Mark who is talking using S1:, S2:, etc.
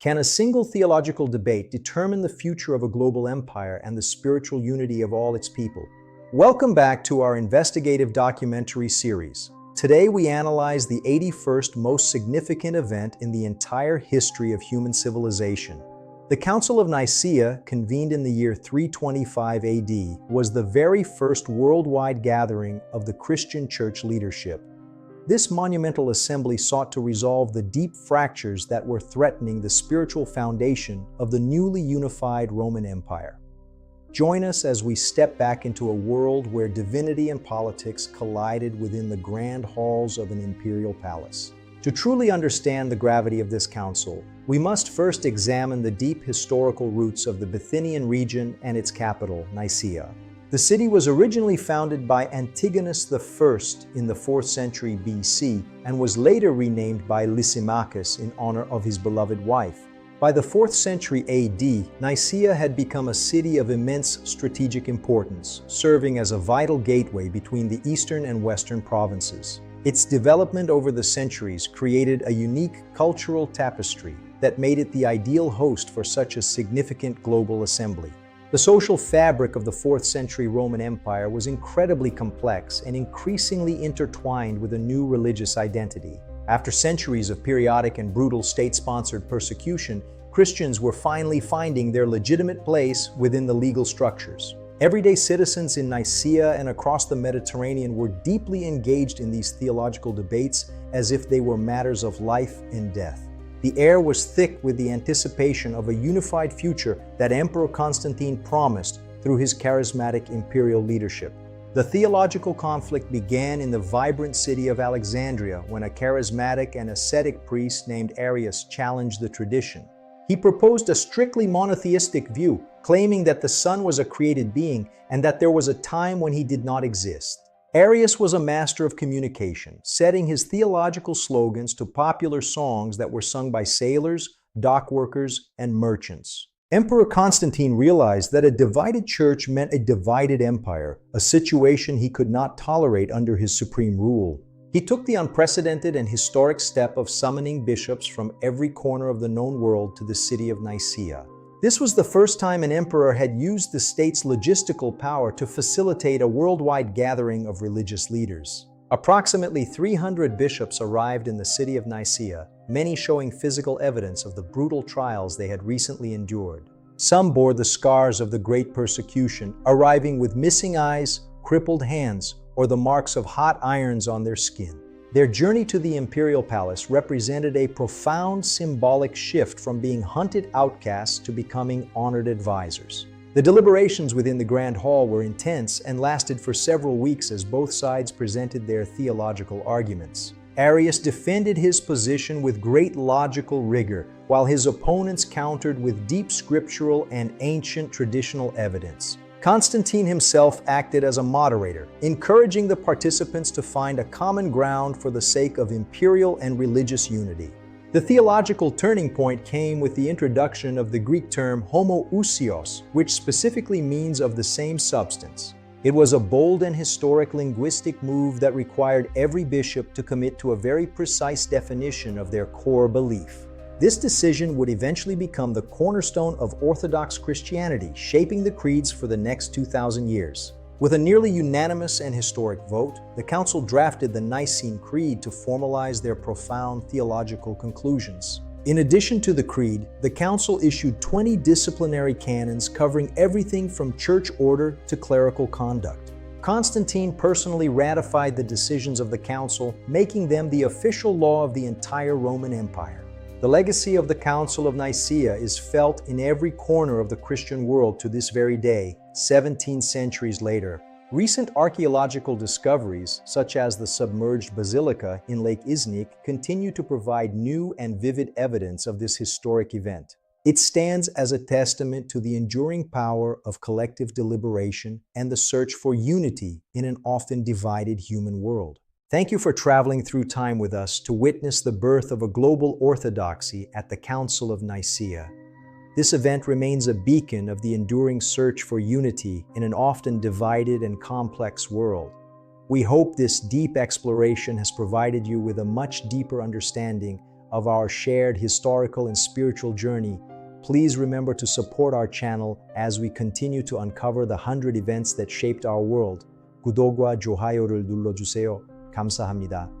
S1: Can a single theological debate determine the future of a global empire and the spiritual unity of all its people? Welcome back to our investigative documentary series. Today we analyze the 81st most significant event in the entire history of human civilization. The Council of Nicaea, convened in the year 325 AD, was the very first worldwide gathering of the Christian church leadership. This monumental assembly sought to resolve the deep fractures that were threatening the spiritual foundation of the newly unified Roman Empire. Join us as we step back into a world where divinity and politics collided within the grand halls of an imperial palace. To truly understand the gravity of this council, we must first examine the deep historical roots of the Bithynian region and its capital, Nicaea. The city was originally founded by Antigonus I in the 4th century BC and was later renamed by Lysimachus in honor of his beloved wife. By the 4th century AD, Nicaea had become a city of immense strategic importance, serving as a vital gateway between the eastern and western provinces. Its development over the centuries created a unique cultural tapestry that made it the ideal host for such a significant global assembly. The social fabric of the 4th century Roman Empire was incredibly complex and increasingly intertwined with a new religious identity. After centuries of periodic and brutal state-sponsored persecution, Christians were finally finding their legitimate place within the legal structures. Everyday citizens in Nicaea and across the Mediterranean were deeply engaged in these theological debates as if they were matters of life and death. The air was thick with the anticipation of a unified future that Emperor Constantine promised through his charismatic imperial leadership. The theological conflict began in the vibrant city of Alexandria when a charismatic and ascetic priest named Arius challenged the tradition. He proposed a strictly monotheistic view, claiming that the Son was a created being and that there was a time when he did not exist. Arius was a master of communication, setting his theological slogans to popular songs that were sung by sailors, dock workers, and merchants. Emperor Constantine realized that a divided church meant a divided empire, a situation he could not tolerate under his supreme rule. He took the unprecedented and historic step of summoning bishops from every corner of the known world to the city of Nicaea. This was the first time an emperor had used the state's logistical power to facilitate a worldwide gathering of religious leaders. Approximately 300 bishops arrived in the city of Nicaea, many showing physical evidence of the brutal trials they had recently endured. Some bore the scars of the great persecution, arriving with missing eyes, crippled hands, or the marks of hot irons on their skin. Their journey to the imperial palace represented a profound symbolic shift from being hunted outcasts to becoming honored advisors. The deliberations within the Grand Hall were intense and lasted for several weeks as both sides presented their theological arguments. Arius defended his position with great logical rigor, while his opponents countered with deep scriptural and ancient traditional evidence. Constantine himself acted as a moderator, encouraging the participants to find a common ground for the sake of imperial and religious unity. The theological turning point came with the introduction of the Greek term homoousios, which specifically means of the same substance. It was a bold and historic linguistic move that required every bishop to commit to a very precise definition of their core belief. This decision would eventually become the cornerstone of Orthodox Christianity, shaping the creeds for the next 2,000 years. With a nearly unanimous and historic vote, the Council drafted the Nicene Creed to formalize their profound theological conclusions. In addition to the Creed, the Council issued 20 disciplinary canons covering everything from church order to clerical conduct. Constantine personally ratified the decisions of the Council, making them the official law of the entire Roman Empire. The legacy of the Council of Nicaea is felt in every corner of the Christian world to this very day, 17 centuries later. Recent archaeological discoveries, such as the submerged basilica in Lake Iznik, continue to provide new and vivid evidence of this historic event. It stands as a testament to the enduring power of collective deliberation and the search for unity in an often divided human world. Thank you for traveling through time with us to witness the birth of a global orthodoxy at the Council of Nicaea. This event remains a beacon of the enduring search for unity in an often divided and complex world. We hope this deep exploration has provided you with a much deeper understanding of our shared historical and spiritual journey, please remember to support our channel as we continue to uncover the 100 events that shaped our world. 구독과 좋아요를 눌러주세요. 감사합니다.